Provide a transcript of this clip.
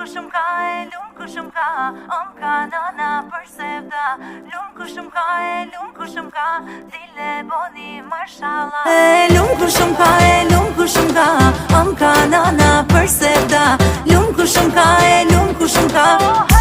kushum ka, e lum kushum ka, ka nana për sevda. Lum kushum ka, e lum kushum ka, dile boni mashallah. E lum kushum ka, e lum kushum ka, ka nana për sevda. Lum kushum ka, e lum kushum ka.